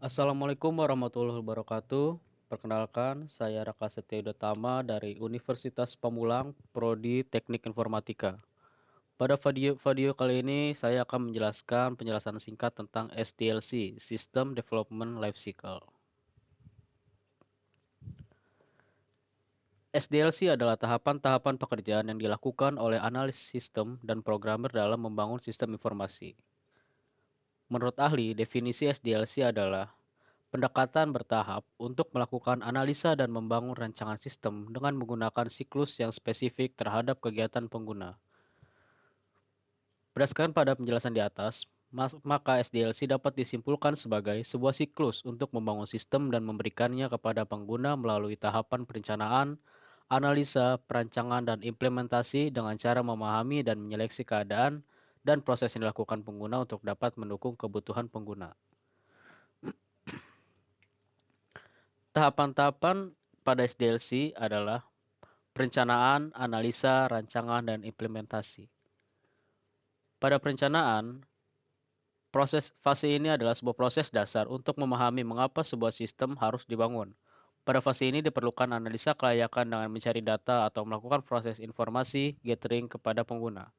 Assalamualaikum warahmatullahi wabarakatuh. Perkenalkan, saya Raka Setya Udatama dari Universitas Pamulang, Prodi Teknik Informatika. Pada video kali ini, saya akan menjelaskan penjelasan singkat tentang SDLC, System Development Life Cycle. SDLC adalah tahapan-tahapan pekerjaan yang dilakukan oleh analis sistem dan programmer dalam membangun sistem informasi. Menurut ahli, definisi SDLC adalah pendekatan bertahap untuk melakukan analisa dan membangun rancangan sistem dengan menggunakan siklus yang spesifik terhadap kegiatan pengguna. Berdasarkan pada penjelasan di atas, maka SDLC dapat disimpulkan sebagai sebuah siklus untuk membangun sistem dan memberikannya kepada pengguna melalui tahapan perencanaan, analisa, perancangan, dan implementasi dengan cara memahami dan menyeleksi keadaan dan proses yang dilakukan pengguna untuk dapat mendukung kebutuhan pengguna. Tahapan-tahapan pada SDLC adalah perencanaan, analisa, rancangan, dan implementasi. Pada perencanaan, fase ini adalah sebuah proses dasar untuk memahami mengapa sebuah sistem harus dibangun. Pada fase ini diperlukan analisa kelayakan dengan mencari data atau melakukan proses informasi gathering kepada pengguna.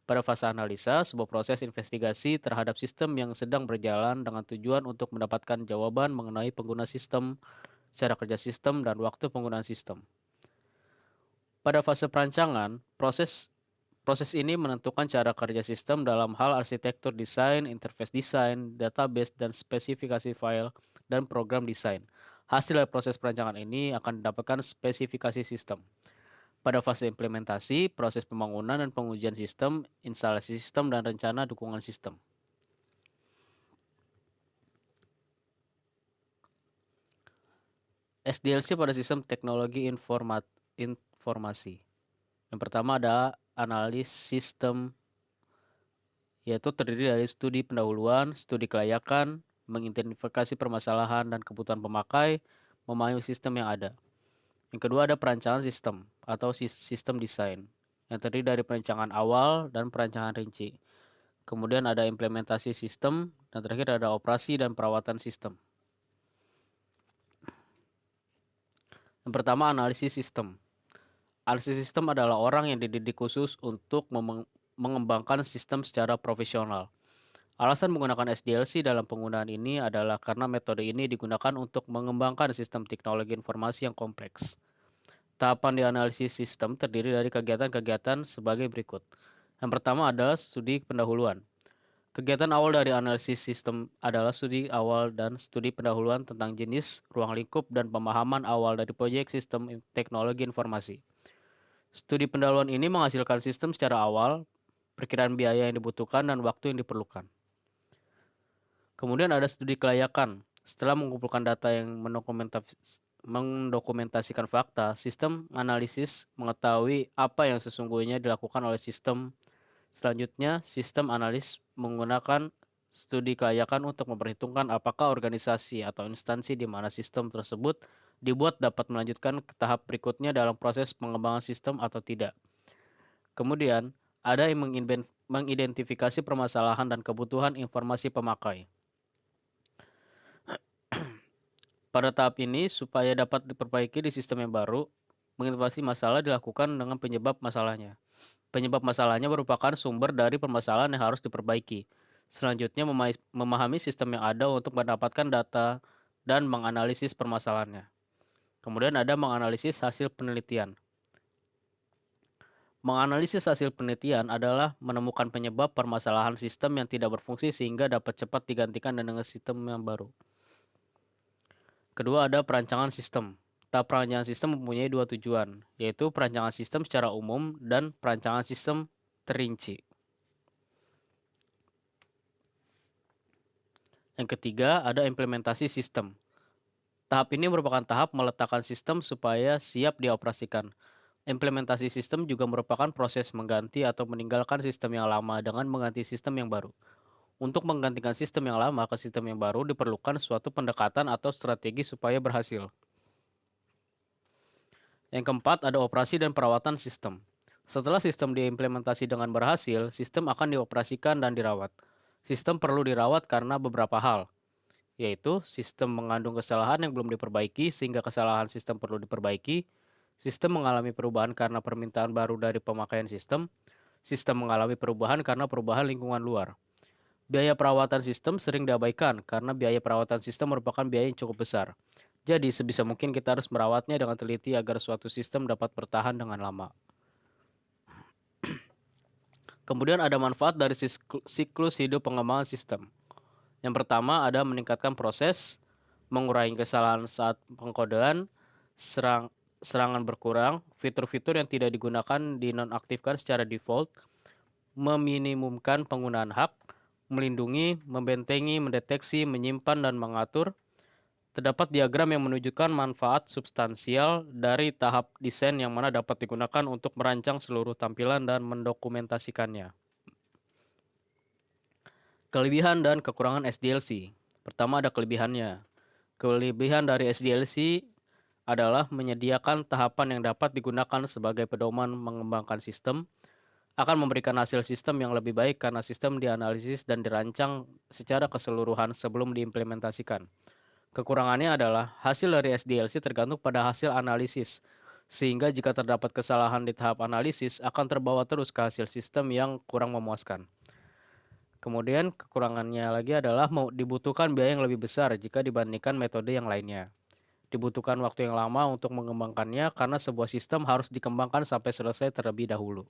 Pada fase analisa, sebuah proses investigasi terhadap sistem yang sedang berjalan dengan tujuan untuk mendapatkan jawaban mengenai pengguna sistem, cara kerja sistem, dan waktu penggunaan sistem. Pada fase perancangan, proses ini menentukan cara kerja sistem dalam hal arsitektur desain, interface desain, database, dan spesifikasi file dan program desain. Hasil dari proses perancangan ini akan didapatkan spesifikasi sistem. Pada fase implementasi, proses pembangunan dan pengujian sistem, instalasi sistem, dan rencana dukungan sistem. SDLC pada sistem teknologi informasi. Yang pertama ada analis sistem, yaitu terdiri dari studi pendahuluan, studi kelayakan, mengidentifikasi permasalahan dan kebutuhan pemakai, memahami sistem yang ada. Yang kedua ada perancangan sistem atau sistem desain, yang terdiri dari perancangan awal dan perancangan rinci. Kemudian ada implementasi sistem, dan terakhir ada operasi dan perawatan sistem. Yang pertama analisis sistem. Analisis sistem adalah orang yang dididik khusus untuk mengembangkan sistem secara profesional. Alasan menggunakan SDLC dalam penggunaan ini adalah karena metode ini digunakan untuk mengembangkan sistem teknologi informasi yang kompleks. Tahapan di analisis sistem terdiri dari kegiatan-kegiatan sebagai berikut. Yang pertama adalah studi pendahuluan. Kegiatan awal dari analisis sistem adalah studi awal dan studi pendahuluan tentang jenis, ruang lingkup, dan pemahaman awal dari proyek sistem teknologi informasi. Studi pendahuluan ini menghasilkan sistem secara awal, perkiraan biaya yang dibutuhkan, dan waktu yang diperlukan. Kemudian ada studi kelayakan. Setelah mengumpulkan data yang mendokumentasikan fakta, sistem analisis mengetahui apa yang sesungguhnya dilakukan oleh sistem. Selanjutnya, sistem analis menggunakan studi kelayakan untuk memperhitungkan apakah organisasi atau instansi di mana sistem tersebut dibuat dapat melanjutkan ke tahap berikutnya dalam proses pengembangan sistem atau tidak. Kemudian, ada yang mengidentifikasi permasalahan dan kebutuhan informasi pemakai. Pada tahap ini, supaya dapat diperbaiki di sistem yang baru, mengidentifikasi masalah dilakukan dengan penyebab masalahnya. Penyebab masalahnya merupakan sumber dari permasalahan yang harus diperbaiki. Selanjutnya, memahami sistem yang ada untuk mendapatkan data dan menganalisis permasalahannya. Kemudian ada menganalisis hasil penelitian. Menganalisis hasil penelitian adalah menemukan penyebab permasalahan sistem yang tidak berfungsi sehingga dapat cepat digantikan dengan sistem yang baru. Kedua ada perancangan sistem. Tahap perancangan sistem mempunyai dua tujuan, yaitu perancangan sistem secara umum dan perancangan sistem terinci. Yang ketiga ada implementasi sistem. Tahap ini merupakan tahap meletakkan sistem supaya siap dioperasikan. Implementasi sistem juga merupakan proses mengganti atau meninggalkan sistem yang lama dengan mengganti sistem yang baru. Untuk menggantikan sistem yang lama ke sistem yang baru diperlukan suatu pendekatan atau strategi supaya berhasil. Yang keempat ada operasi dan perawatan sistem. Setelah sistem diimplementasi dengan berhasil, sistem akan dioperasikan dan dirawat. Sistem perlu dirawat karena beberapa hal. yaitu sistem mengandung kesalahan yang belum diperbaiki sehingga kesalahan sistem perlu diperbaiki, sistem mengalami perubahan karena permintaan baru dari pemakaian sistem mengalami perubahan karena perubahan lingkungan luar. Biaya perawatan sistem sering diabaikan karena biaya perawatan sistem merupakan biaya yang cukup besar. Jadi sebisa mungkin kita harus merawatnya dengan teliti agar suatu sistem dapat bertahan dengan lama. Kemudian ada manfaat dari siklus hidup pengembangan sistem. Yang pertama ada meningkatkan proses, mengurangi kesalahan saat pengkodean, serangan berkurang, fitur-fitur yang tidak digunakan dinonaktifkan secara default, meminimumkan penggunaan hak, melindungi, membentengi, mendeteksi, menyimpan, dan mengatur. Terdapat diagram yang menunjukkan manfaat substansial dari tahap desain yang mana dapat digunakan untuk merancang seluruh tampilan dan mendokumentasikannya. Kelebihan dan kekurangan SDLC. Pertama ada kelebihannya. Kelebihan dari SDLC adalah menyediakan tahapan yang dapat digunakan sebagai pedoman mengembangkan sistem, akan memberikan hasil sistem yang lebih baik karena sistem dianalisis dan dirancang secara keseluruhan sebelum diimplementasikan. Kekurangannya adalah hasil dari SDLC tergantung pada hasil analisis, sehingga jika terdapat kesalahan di tahap analisis akan terbawa terus ke hasil sistem yang kurang memuaskan. Kemudian kekurangannya lagi adalah dibutuhkan biaya yang lebih besar jika dibandingkan metode yang lainnya. Dibutuhkan waktu yang lama untuk mengembangkannya karena sebuah sistem harus dikembangkan sampai selesai terlebih dahulu.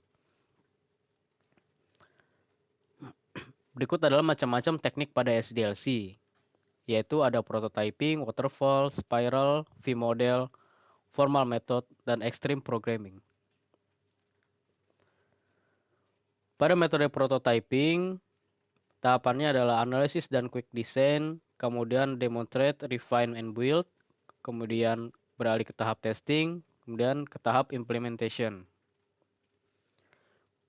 Berikut adalah macam-macam teknik pada SDLC. Yaitu ada prototyping, waterfall, spiral, V-model, formal method, dan extreme programming. Pada metode prototyping, tahapannya adalah analisis dan quick design, kemudian demonstrate, refine, and build, kemudian beralih ke tahap testing, kemudian ke tahap implementation.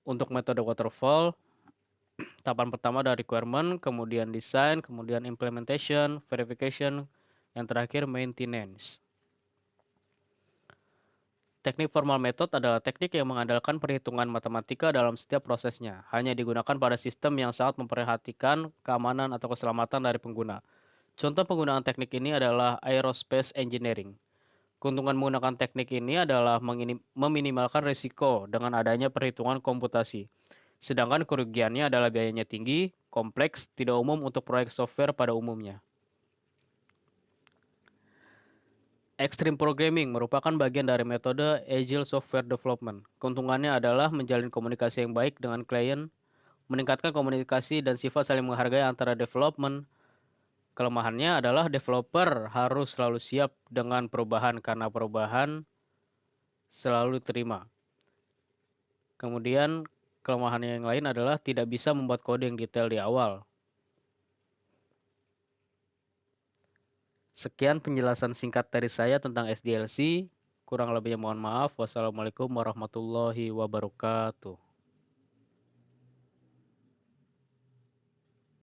Untuk metode waterfall, tahapan pertama adalah requirement, kemudian design, kemudian implementation, verification, yang terakhir maintenance. Teknik formal method adalah teknik yang mengandalkan perhitungan matematika dalam setiap prosesnya. Hanya digunakan pada sistem yang sangat memperhatikan keamanan atau keselamatan dari pengguna. Contoh penggunaan teknik ini adalah aerospace engineering. Keuntungan menggunakan teknik ini adalah meminimalkan risiko dengan adanya perhitungan komputasi. Sedangkan kerugiannya adalah biayanya tinggi, kompleks, tidak umum untuk proyek software pada umumnya. Extreme Programming merupakan bagian dari metode Agile Software Development. Keuntungannya adalah menjalin komunikasi yang baik dengan klien, meningkatkan komunikasi dan sifat saling menghargai antara development. Kelemahannya adalah developer harus selalu siap dengan perubahan karena perubahan selalu diterima. Kemudian kelemahan yang lain adalah tidak bisa membuat kode yang detail di awal. Sekian penjelasan singkat dari saya tentang SDLC. Kurang lebihnya mohon maaf. Wassalamualaikum warahmatullahi wabarakatuh.